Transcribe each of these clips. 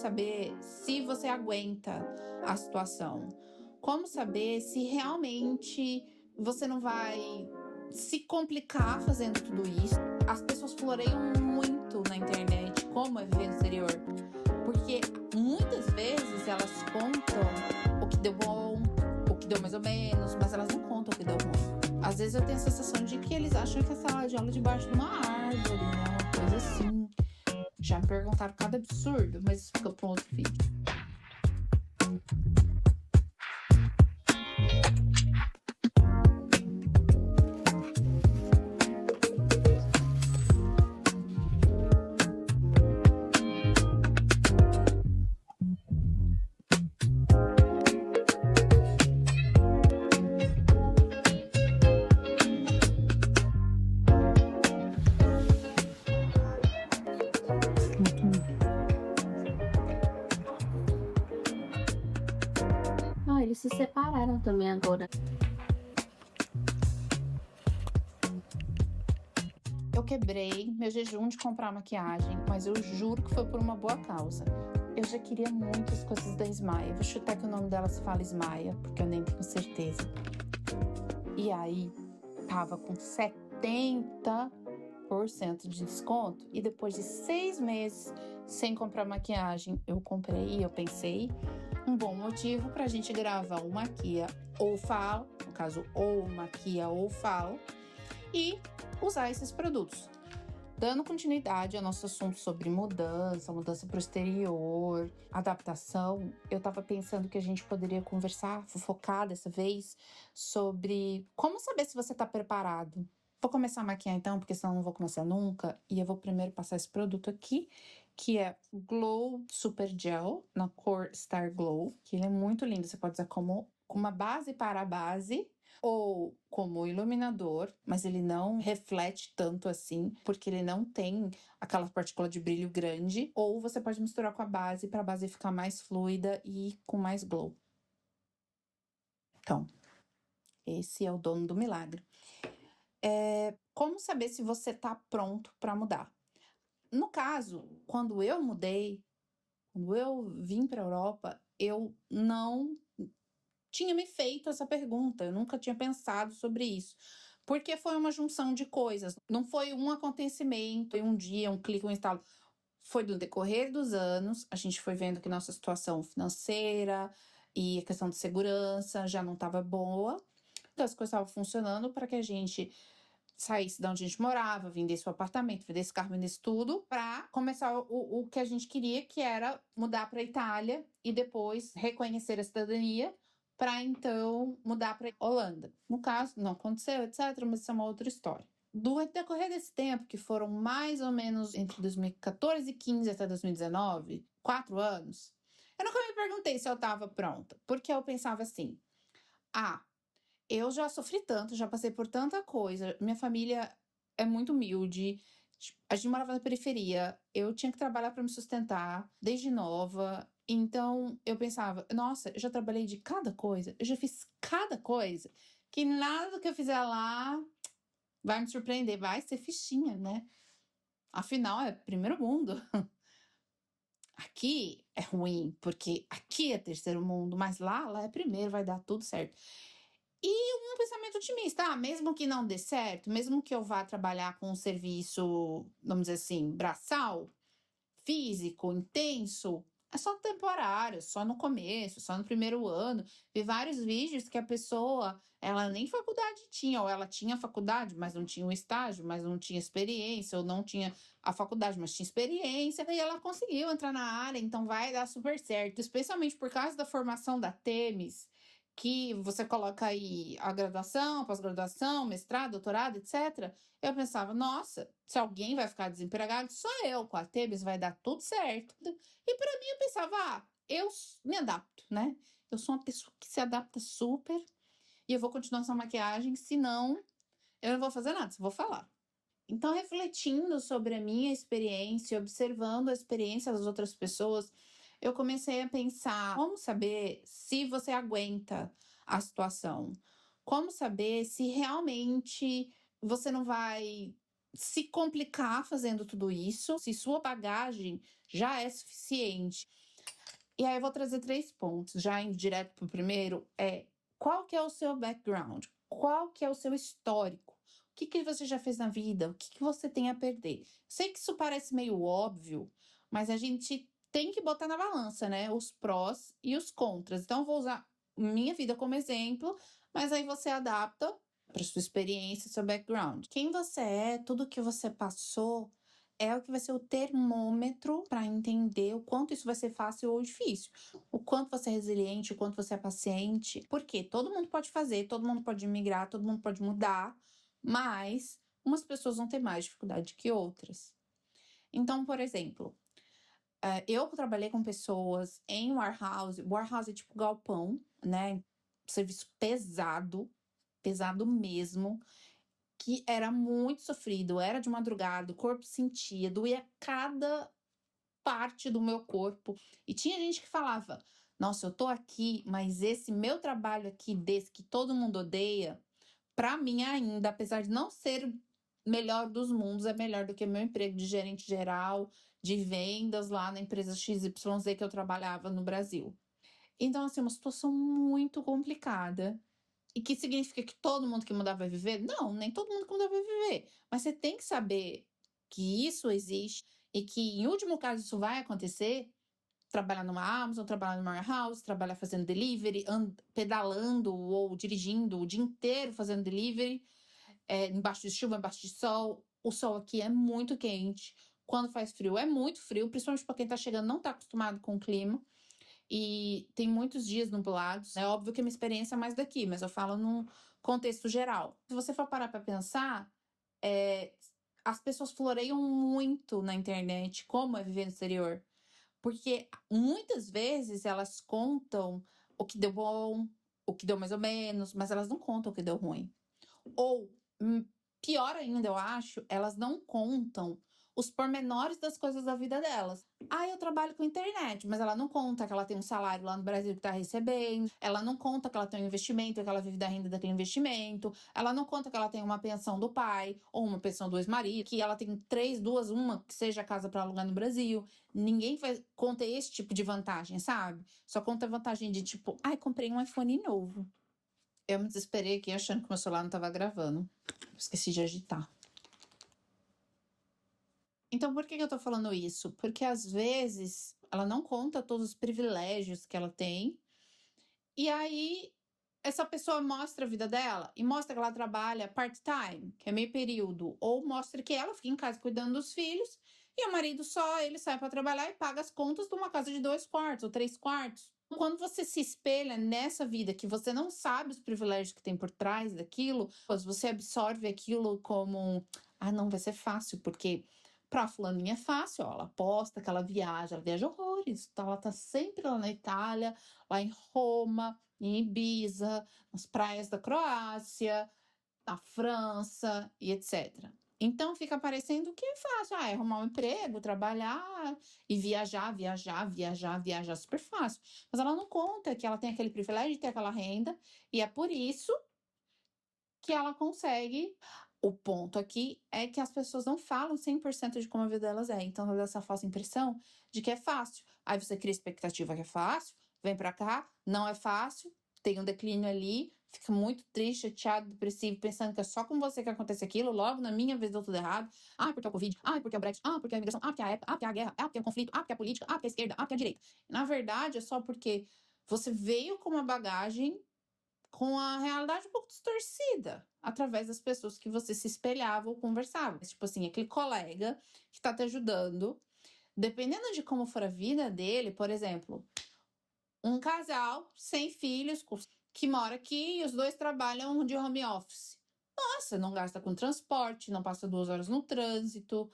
saber se você aguenta a situação? Como saber se realmente você não vai se complicar fazendo tudo isso? As pessoas floreiam muito na internet como é viver no exterior, porque muitas vezes elas contam o que deu bom, o que deu mais ou menos, mas elas não contam o que deu ruim. Às vezes eu tenho a sensação de que eles acham que é sala de aula debaixo de uma árvore, né? Uma coisa assim. Já me perguntaram cada absurdo, mas isso fica para um outro vídeo. Não, eles se separaram também agora. Eu quebrei meu jejum de comprar maquiagem, mas eu juro que foi por uma boa causa. Eu já queria muitas coisas da Ismaia. Vou chutar que o nome dela se fala Ismaia, porque eu nem tenho certeza. E aí, tava com 70% de desconto. E depois de 6 meses sem comprar maquiagem, eu comprei e eu pensei um bom motivo pra gente gravar o Maquia ou Falo, no caso, ou Maquia ou Falo, e usar esses produtos. Dando continuidade ao nosso assunto sobre mudança para o exterior, adaptação, eu tava pensando que a gente poderia conversar, fofocar dessa vez, sobre como saber se você tá preparado. Vou começar a maquiar então, porque senão não vou começar nunca. E eu vou primeiro passar esse produto aqui, que é Glow Super Gel, na cor Star Glow, que ele é muito lindo. Você pode usar como uma base para a base, ou como iluminador, mas ele não reflete tanto assim, porque ele não tem aquela partícula de brilho grande, ou você pode misturar com a base para a base ficar mais fluida e com mais glow. Então, esse é o dono do milagre. Como saber se você tá pronto para mudar? No caso, quando eu mudei, quando eu vim para a Europa, eu não tinha me feito essa pergunta, eu nunca tinha pensado sobre isso. Porque foi uma junção de coisas, não foi um acontecimento, um dia, um clique, um instalo. Foi do decorrer dos anos, a gente foi vendo que nossa situação financeira e a questão de segurança já não estava boa. Então as coisas estavam funcionando para que a gente saísse de onde a gente morava, vendesse o apartamento, vendesse o carro, vendesse tudo, para começar o que a gente queria, que era mudar para a Itália e depois reconhecer a cidadania, para então mudar para Holanda. No caso, não aconteceu, etc., mas isso é uma outra história. Durante o decorrer desse tempo, que foram mais ou menos entre 2014 e 15 até 2019, 4 anos, eu nunca me perguntei se eu estava pronta, porque eu pensava assim, eu já sofri tanto, já passei por tanta coisa, minha família é muito humilde, a gente morava na periferia, eu tinha que trabalhar para me sustentar desde nova, então eu pensava, nossa, eu já trabalhei de cada coisa, eu já fiz cada coisa, que nada do que eu fizer lá vai me surpreender, vai ser fichinha, né? Afinal, é primeiro mundo. Aqui é ruim, porque aqui é terceiro mundo, mas lá é primeiro, vai dar tudo certo. E um pensamento otimista, mesmo que não dê certo, mesmo que eu vá trabalhar com um serviço, vamos dizer assim, braçal, físico, intenso, é só temporário, só no começo, só no primeiro ano. Vi vários vídeos que a pessoa, ela nem faculdade tinha, ou ela tinha faculdade, mas não tinha o estágio, mas não tinha experiência, ou não tinha a faculdade, mas tinha experiência, e ela conseguiu entrar na área, então vai dar super certo, especialmente por causa da formação da Temis, que você coloca aí a graduação, pós-graduação, mestrado, doutorado, etc. Eu pensava, nossa, se alguém vai ficar desempregado, só eu, com a Temis vai dar tudo certo. E para mim eu pensava, eu me adapto, né? Eu sou uma pessoa que se adapta super e eu vou continuar essa maquiagem, senão eu não vou fazer nada, só vou falar. Então, refletindo sobre a minha experiência, observando a experiência das outras pessoas, eu comecei a pensar como saber se você aguenta a situação, como saber se realmente você não vai se complicar fazendo tudo isso, se sua bagagem já é suficiente. E aí eu vou trazer 3 pontos, já indo direto para o primeiro, qual que é o seu background? Qual que é o seu histórico? O que você já fez na vida? O que você tem a perder? Sei que isso parece meio óbvio, mas a gente tem que botar na balança, né? Os prós e os contras. Então, eu vou usar minha vida como exemplo, mas aí você adapta para sua experiência, seu background. Quem você é, tudo que você passou, é o que vai ser o termômetro para entender o quanto isso vai ser fácil ou difícil. O quanto você é resiliente, o quanto você é paciente. Porque todo mundo pode fazer, todo mundo pode migrar, todo mundo pode mudar, mas umas pessoas vão ter mais dificuldade que outras. Então, por exemplo, eu trabalhei com pessoas em warehouse. Warehouse é tipo galpão, né? Serviço pesado, pesado mesmo, que era muito sofrido, era de madrugada, o corpo sentia, doía cada parte do meu corpo. E tinha gente que falava: nossa, eu tô aqui, mas esse meu trabalho aqui, desse que todo mundo odeia, pra mim ainda, apesar de não ser melhor dos mundos, é melhor do que meu emprego de gerente geral, de vendas lá na empresa XYZ que eu trabalhava no Brasil. Então, assim, uma situação muito complicada. E que significa que todo mundo que mudar vai viver? Não, nem todo mundo que mudar vai viver. Mas você tem que saber que isso existe e que, em último caso, isso vai acontecer. Trabalhar numa Amazon, trabalhar numa warehouse, trabalhar fazendo delivery, pedalando ou dirigindo o dia inteiro fazendo delivery, embaixo de chuva, embaixo de sol. O sol aqui é muito quente. Quando faz frio, é muito frio, principalmente para quem tá chegando, não tá acostumado com o clima. E tem muitos dias nublados. É óbvio que a minha experiência é mais daqui, mas eu falo num contexto geral. Se você for parar para pensar, as pessoas floreiam muito na internet como é viver no exterior. Porque muitas vezes elas contam o que deu bom, o que deu mais ou menos, mas elas não contam o que deu ruim. Ou, pior ainda, eu acho, elas não contam os pormenores das coisas da vida delas. Eu trabalho com internet, mas ela não conta que ela tem um salário lá no Brasil que tá recebendo, ela não conta que ela tem um investimento, que ela vive da renda daquele investimento, ela não conta que ela tem uma pensão do pai, ou uma pensão do ex-marido, que ela tem 3, 2, uma que seja a casa para alugar no Brasil. Ninguém conta esse tipo de vantagem, sabe? Só conta a vantagem de tipo, comprei um iPhone novo. Eu me desesperei aqui achando que meu celular não estava gravando. Esqueci de agitar. Então, por que eu tô falando isso? Porque às vezes ela não conta todos os privilégios que ela tem. E aí, essa pessoa mostra a vida dela e mostra que ela trabalha part-time, que é meio período, ou mostra que ela fica em casa cuidando dos filhos e o marido só, ele sai para trabalhar e paga as contas de uma casa de 2 quartos ou 3 quartos. Quando você se espelha nessa vida que você não sabe os privilégios que tem por trás daquilo, você absorve aquilo como, não vai ser fácil, porque pra fulaninha é fácil, ela posta que ela viaja horrores, ela tá sempre lá na Itália, lá em Roma, em Ibiza, nas praias da Croácia, na França e etc. Então fica parecendo que é fácil, é arrumar um emprego, trabalhar e viajar super fácil. Mas ela não conta que ela tem aquele privilégio de ter aquela renda e é por isso que ela consegue. O ponto aqui é que as pessoas não falam 100% de como a vida delas é. Então, dá essa falsa impressão de que é fácil. Aí você cria expectativa que é fácil, vem pra cá, não é fácil, tem um declínio ali, fica muito triste, chateado, depressivo, pensando que é só com você que acontece aquilo, logo na minha vez deu tudo errado. Porque é o Covid, porque é o Brexit, porque é a imigração, porque é a época, porque é a guerra, porque é o conflito, porque é a política, porque é a esquerda, porque é a direita. Na verdade, é só porque você veio com uma bagagem com a realidade um pouco distorcida, através das pessoas que você se espelhava ou conversava. Tipo assim, aquele colega que tá te ajudando, dependendo de como for a vida dele, por exemplo, um casal sem filhos, que mora aqui e os dois trabalham de home office. Nossa, não gasta com transporte, não passa 2 horas no trânsito.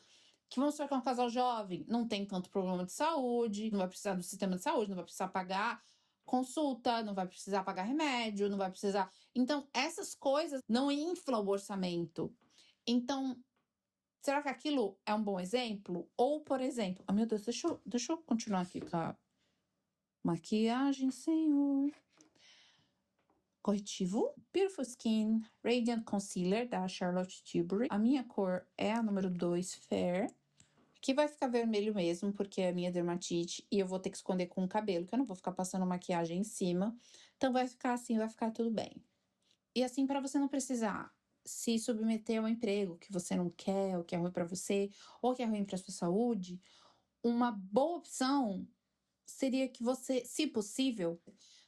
Que vamos supor que é um casal jovem, não tem tanto problema de saúde, não vai precisar do sistema de saúde, não vai precisar pagar consulta, não vai precisar pagar remédio, não vai precisar. Então, essas coisas não inflam o orçamento. Então, será que aquilo é um bom exemplo? Ou, por exemplo, meu Deus, deixa eu continuar aqui com a maquiagem, senhor. Corretivo Beautiful Skin Radiant Concealer da Charlotte Tilbury. A minha cor é a número 2 Fair. Aqui vai ficar vermelho mesmo, porque é a minha dermatite, e eu vou ter que esconder com o cabelo, que eu não vou ficar passando maquiagem em cima. Então vai ficar assim, vai ficar tudo bem. E assim, para você não precisar se submeter ao emprego que você não quer, ou que é ruim para você, ou que é ruim para sua saúde, uma boa opção seria que você, se possível,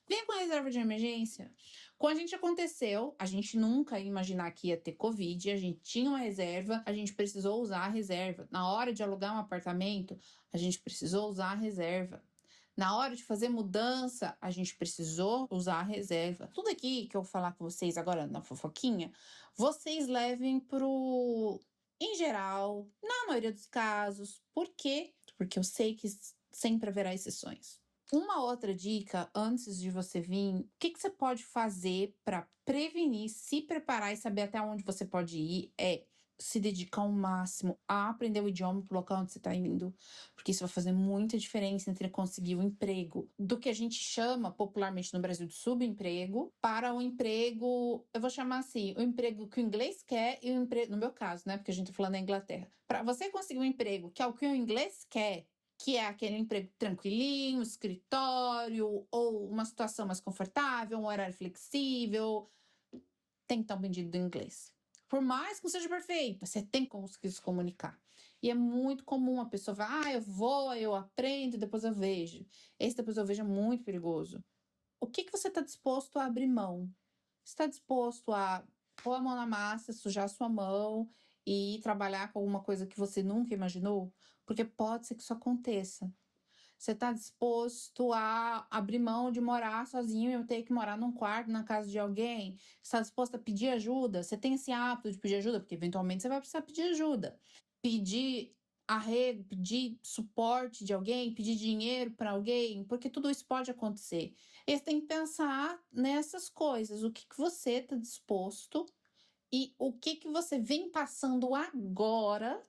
venha com a reserva de emergência. Quando a gente aconteceu, a gente nunca ia imaginar que ia ter Covid, a gente tinha uma reserva, a gente precisou usar a reserva. Na hora de alugar um apartamento, a gente precisou usar a reserva. Na hora de fazer mudança, a gente precisou usar a reserva. Tudo aqui que eu vou falar com vocês agora na fofoquinha, vocês levem pro... Em geral, na maioria dos casos. Por quê? Porque eu sei que sempre haverá exceções. Uma outra dica, antes de você vir, o que você pode fazer para prevenir, se preparar e saber até onde você pode ir é se dedicar ao máximo a aprender o idioma pro local onde você está indo, porque isso vai fazer muita diferença entre conseguir um emprego do que a gente chama popularmente no Brasil de subemprego para um emprego, eu vou chamar assim, o emprego que o inglês quer e o emprego, no meu caso, né, porque a gente tá falando da Inglaterra. Para você conseguir um emprego que é o que o inglês quer, que é aquele emprego tranquilinho, escritório, ou uma situação mais confortável, um horário flexível, tem que estar um pedido do inglês. Por mais que não seja perfeito, você tem que conseguir se comunicar. E é muito comum a pessoa falar, eu vou, eu aprendo, depois eu vejo. Esse depois eu vejo é muito perigoso. O que você está disposto a abrir mão? Você está disposto a pôr a mão na massa, sujar a sua mão e trabalhar com alguma coisa que você nunca imaginou? Porque pode ser que isso aconteça. Você está disposto a abrir mão de morar sozinho e ter que morar num quarto na casa de alguém? Você está disposto a pedir ajuda? Você tem esse hábito de pedir ajuda? Porque eventualmente você vai precisar pedir ajuda. Pedir arrego, pedir suporte de alguém, pedir dinheiro para alguém, porque tudo isso pode acontecer. E você tem que pensar nessas coisas. O que você está disposto e o que você vem passando agora.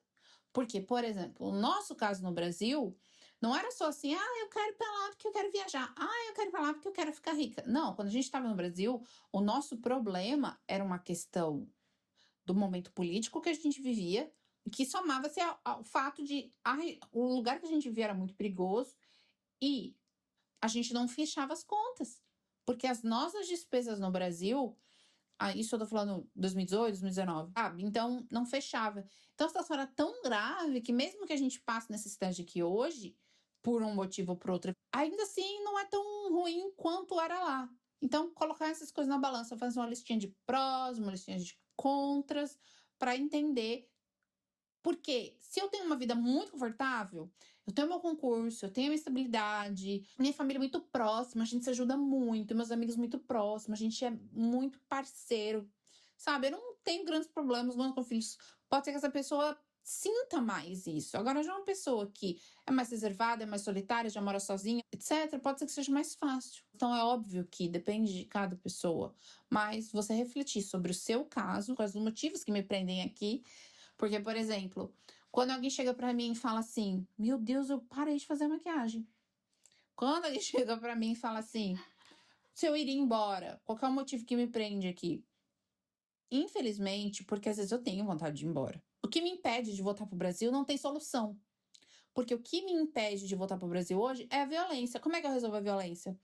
Porque, por exemplo, o nosso caso no Brasil não era só assim, eu quero ir para lá porque eu quero viajar, eu quero ir para lá porque eu quero ficar rica. Não, quando a gente estava no Brasil, o nosso problema era uma questão do momento político que a gente vivia, que somava-se ao fato de o lugar que a gente vivia era muito perigoso e a gente não fechava as contas. Porque as nossas despesas no Brasil, isso eu tô falando 2018, 2019, sabe? Então, não fechava. Então, a situação era tão grave que mesmo que a gente passe necessidade aqui hoje, por um motivo ou por outro, ainda assim não é tão ruim quanto era lá. Então, colocar essas coisas na balança, fazer uma listinha de prós, uma listinha de contras, para entender. Porque se eu tenho uma vida muito confortável, eu tenho meu concurso, eu tenho minha estabilidade, minha família é muito próxima, a gente se ajuda muito, meus amigos muito próximos, a gente é muito parceiro, sabe? Eu não tenho grandes problemas com filhos. Pode ser que essa pessoa sinta mais isso. Agora, já uma pessoa que é mais reservada, é mais solitária, já mora sozinha, etc., pode ser que seja mais fácil. Então, é óbvio que depende de cada pessoa, mas você refletir sobre o seu caso, quais os motivos que me prendem aqui. Porque, por exemplo, quando alguém chega pra mim e fala assim, meu Deus, eu parei de fazer maquiagem. Quando alguém chega pra mim e fala assim, se eu iria embora, qual que é o motivo que me prende aqui? Infelizmente, porque às vezes eu tenho vontade de ir embora. O que me impede de voltar pro Brasil não tem solução. Porque o que me impede de voltar pro Brasil hoje é a violência. Como é que eu resolvo a violência?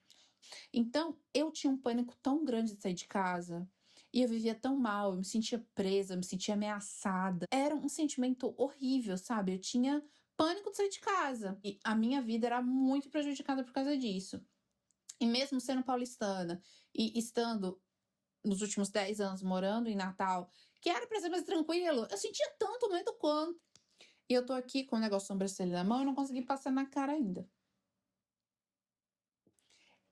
Então, eu tinha um pânico tão grande de sair de casa. E eu vivia tão mal, eu me sentia presa, eu me sentia ameaçada. Era um sentimento horrível, sabe? Eu tinha pânico de sair de casa. E a minha vida era muito prejudicada por causa disso. E mesmo sendo paulistana e estando nos últimos 10 anos morando em Natal, que era pra ser mais tranquilo, eu sentia tanto medo quanto. E eu tô aqui com o negócio de sobrancelha na mão e não consegui passar na cara ainda.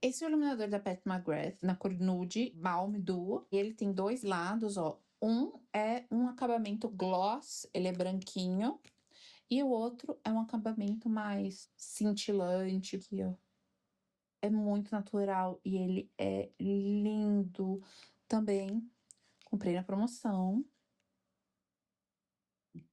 Esse é o iluminador da Pat McGrath, na cor nude, Balm Duo. E ele tem dois lados, ó. Um é um acabamento gloss, ele é branquinho. E o outro é um acabamento mais cintilante, aqui, ó. É muito natural e ele é lindo. Também comprei na promoção.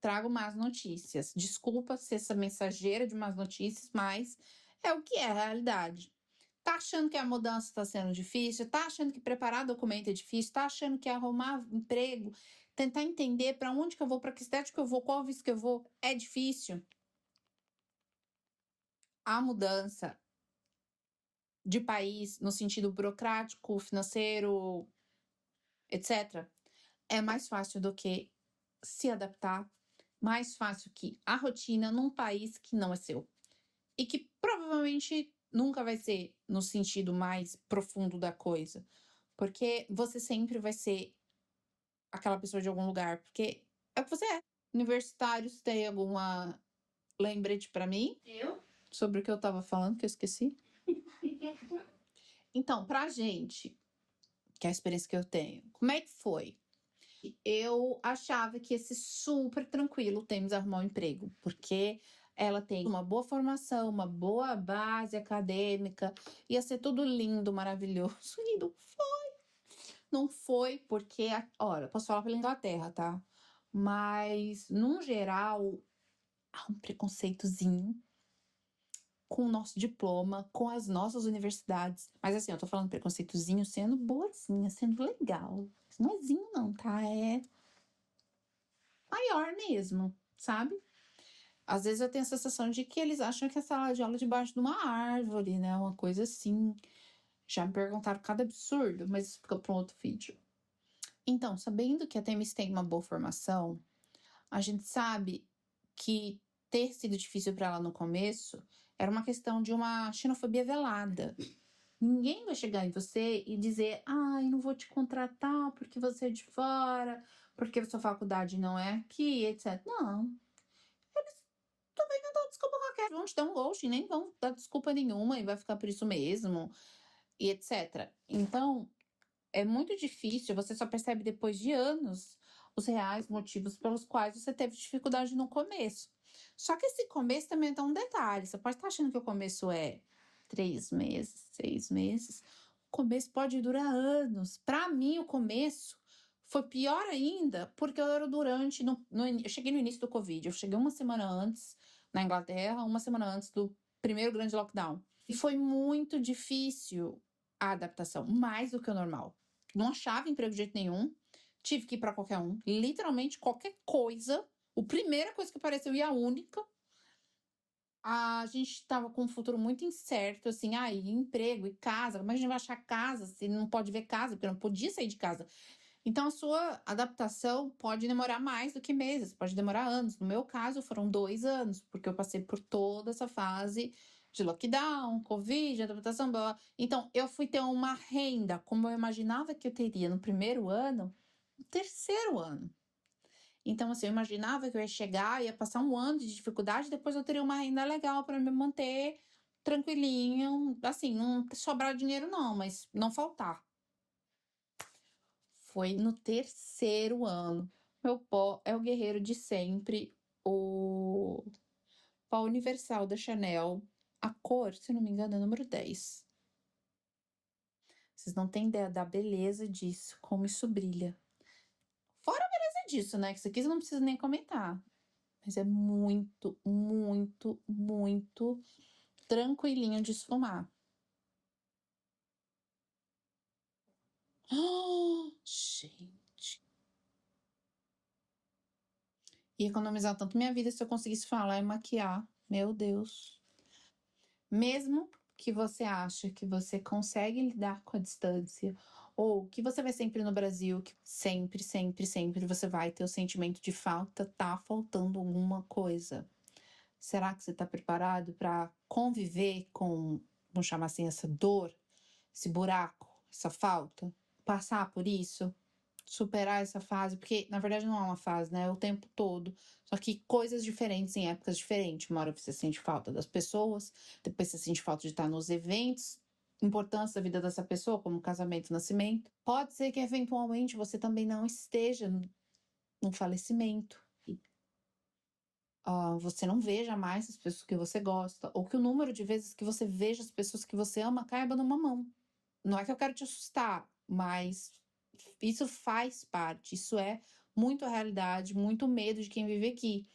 Trago más notícias. Desculpa ser essa mensageira de más notícias, mas é o que é a realidade. Tá achando que a mudança está sendo difícil? Tá achando que preparar documento é difícil? Tá achando que arrumar emprego, tentar entender para onde que eu vou, para que cidade que eu vou, qual visto que eu vou, é difícil? a mudança de país no sentido burocrático, financeiro, etc., é mais fácil do que se adaptar, mais fácil que a rotina num país que não é seu. E que provavelmente nunca vai ser no sentido mais profundo da coisa. Porque você sempre vai ser aquela pessoa de algum lugar, porque é o que você é. Universitários, tem alguma lembrete pra mim? Eu? Sobre o que eu tava falando, que eu esqueci? Então, pra gente, que é a experiência que eu tenho, como é que foi? Eu achava que ia ser super tranquilo o Thames arrumar um emprego, porque ela tem uma boa formação, uma boa base acadêmica, ia ser tudo lindo, maravilhoso. E não foi. Não foi porque, olha, posso falar pela Inglaterra, tá? Mas, num geral, há um preconceitozinho com o nosso diploma, com as nossas universidades. Mas assim, eu tô falando preconceitozinho sendo boazinha, sendo legal. Não é zinho não, tá? É maior mesmo, sabe? Às vezes eu tenho a sensação de que eles acham que a sala de aula é debaixo de uma árvore, né? Uma coisa assim. Já me perguntaram cada absurdo, mas isso fica para um outro vídeo. Então, sabendo que a Temis tem uma boa formação, a gente sabe que ter sido difícil para ela no começo era uma questão de uma xenofobia velada. Ninguém vai chegar em você e dizer, ai, não vou te contratar porque você é de fora, porque a sua faculdade não é aqui, etc. Não. Eles também não dão desculpa qualquer. Vão te dar um ghost, nem vão dar desculpa nenhuma e vai ficar por isso mesmo, e etc. Então, é muito difícil, você só percebe depois de anos os reais motivos pelos quais você teve dificuldade no começo. Só que esse começo também é um detalhe. Você pode estar achando que o começo é 3 meses, 6 meses. O começo pode durar anos. Para mim, o começo foi pior ainda, porque eu era durante. Eu cheguei no início do Covid. Eu cheguei uma semana antes na Inglaterra, uma semana antes do primeiro grande lockdown. E foi muito difícil a adaptação, mais do que o normal. Não achava emprego de jeito nenhum. Tive que ir para qualquer um. Literalmente qualquer coisa. A primeira coisa que apareceu e a única. A gente estava com um futuro muito incerto, assim, emprego e casa. Como a gente vai achar casa se não pode ver casa? Porque não podia sair de casa. Então, a sua adaptação pode demorar mais do que meses, pode demorar anos. No meu caso, foram 2 anos, porque eu passei por toda essa fase de lockdown, Covid, adaptação, blá, blá. Então, eu fui ter uma renda, como eu imaginava que eu teria no primeiro ano, no terceiro ano. Então, assim, eu imaginava que eu ia chegar, ia passar um ano de dificuldade, depois eu teria uma renda legal para me manter tranquilinho, assim, não sobrar dinheiro não, mas não faltar. Foi no terceiro ano. Meu pó é o guerreiro de sempre, o pó universal da Chanel. A cor, se não me engano, é número 10. Vocês não têm ideia da beleza disso, como isso brilha. Fora a beleza disso, né? Que isso aqui você não precisa nem comentar. Mas é muito, muito, muito tranquilinho de esfumar. Gente. Ia economizar tanto minha vida se eu conseguisse falar e maquiar. Meu Deus. Mesmo que você ache que você consegue lidar com a distância, ou que você vai sempre no Brasil, que sempre, sempre, sempre você vai ter o sentimento de falta, tá faltando alguma coisa. Será que você está preparado para conviver com, vamos chamar assim, essa dor, esse buraco, essa falta? Passar por isso? Superar essa fase? Porque, na verdade, não é uma fase, né? É o tempo todo. Só que coisas diferentes em épocas diferentes. Uma hora você sente falta das pessoas, depois você sente falta de estar nos eventos, importância da vida dessa pessoa, como casamento, nascimento. Pode ser que, eventualmente, você também não esteja num falecimento. Você não veja mais as pessoas que você gosta, ou que o número de vezes que você veja as pessoas que você ama caiba numa mão. Não é que eu quero te assustar, mas isso faz parte, isso é muito a realidade, muito medo de quem vive aqui.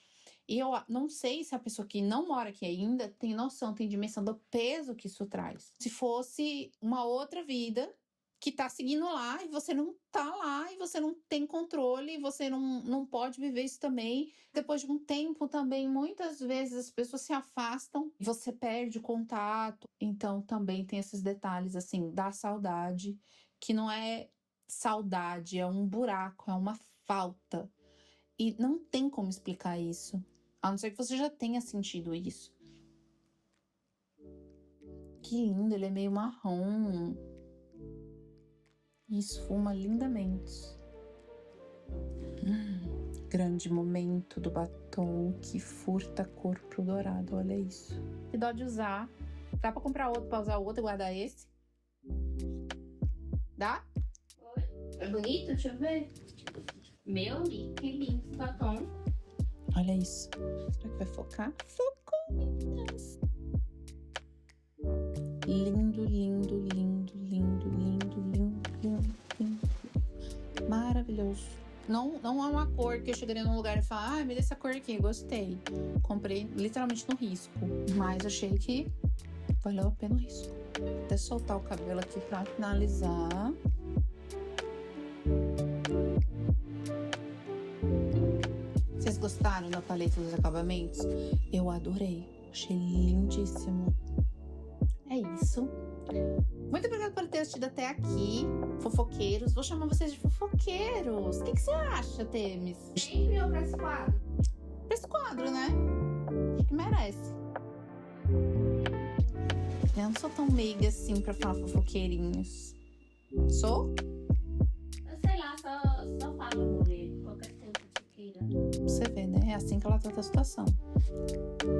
E eu não sei se a pessoa que não mora aqui ainda tem noção, tem dimensão do peso que isso traz. Se fosse uma outra vida, que tá seguindo lá e você não tá lá e você não tem controle, você não pode viver isso também. Depois de um tempo também, muitas vezes as pessoas se afastam, você perde o contato. Então também tem esses detalhes assim da saudade, que não é saudade, é um buraco, é uma falta. E não tem como explicar isso, a não ser que você já tenha sentido isso. Que lindo, ele é meio marrom. E esfuma lindamente. Grande momento do batom que furta corpo dourado, olha isso. Que dó de usar. Dá pra comprar outro, pra usar o outro e guardar esse? Dá? É bonito? Deixa eu ver. Meu amigo, que lindo esse batom. Olha isso. Será que vai focar? Focou, meninas. Lindo, lindo, lindo, lindo, lindo, lindo, lindo, lindo. Maravilhoso. Não é uma cor que eu chegaria num lugar e falar, me dê essa cor aqui, gostei. Comprei literalmente no risco. Mas achei que valeu a pena o risco. Até soltar o cabelo aqui pra finalizar. Vocês gostaram da paleta dos acabamentos? Eu adorei. Achei lindíssimo. É isso. Muito obrigada por ter assistido até aqui, fofoqueiros. Vou chamar vocês de fofoqueiros. O que você acha, Temis? Sempre eu pra esse quadro. Pra esse quadro, né? Acho que merece. Eu não sou tão meiga assim pra falar fofoqueirinhos. Sou? Eu sei lá, só falo por ele. Qualquer coisa que queira. Você vê, né? É assim que ela trata a situação.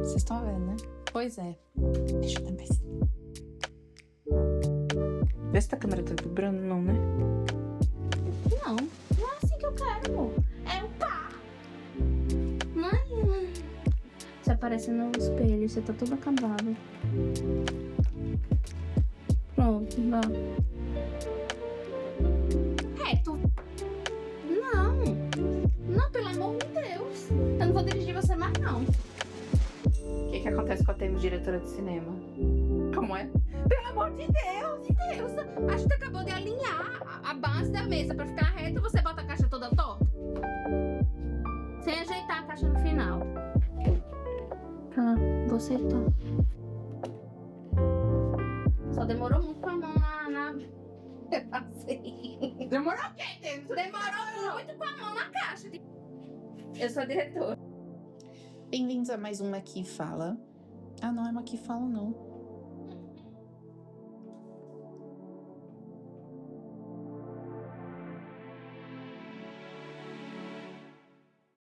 Vocês estão vendo, né? Pois é. Deixa eu também. Vê se a câmera tá vibrando, não, né? Não é assim que eu quero, amor. É o pá. Mãe. Você aparece no espelho, você tá todo acabado. Pronto, vá. Reto. Não, pelo amor de Deus. Eu não vou dirigir você mais, não. O que acontece com a Temis, diretora de cinema? Como é? Pelo amor de Deus, a gente acabou de alinhar a base da mesa pra ficar reta, você bota a caixa toda torta. Sem ajeitar a caixa no final. Ah, você tá. Só demorou muito com a mão na... Assim. Demorou o quê, Temis? Demorou muito com a mão na caixa. Eu sou a diretora. Bem-vindos a mais um Aqui Fala. Ah, não é uma Aqui Fala, não.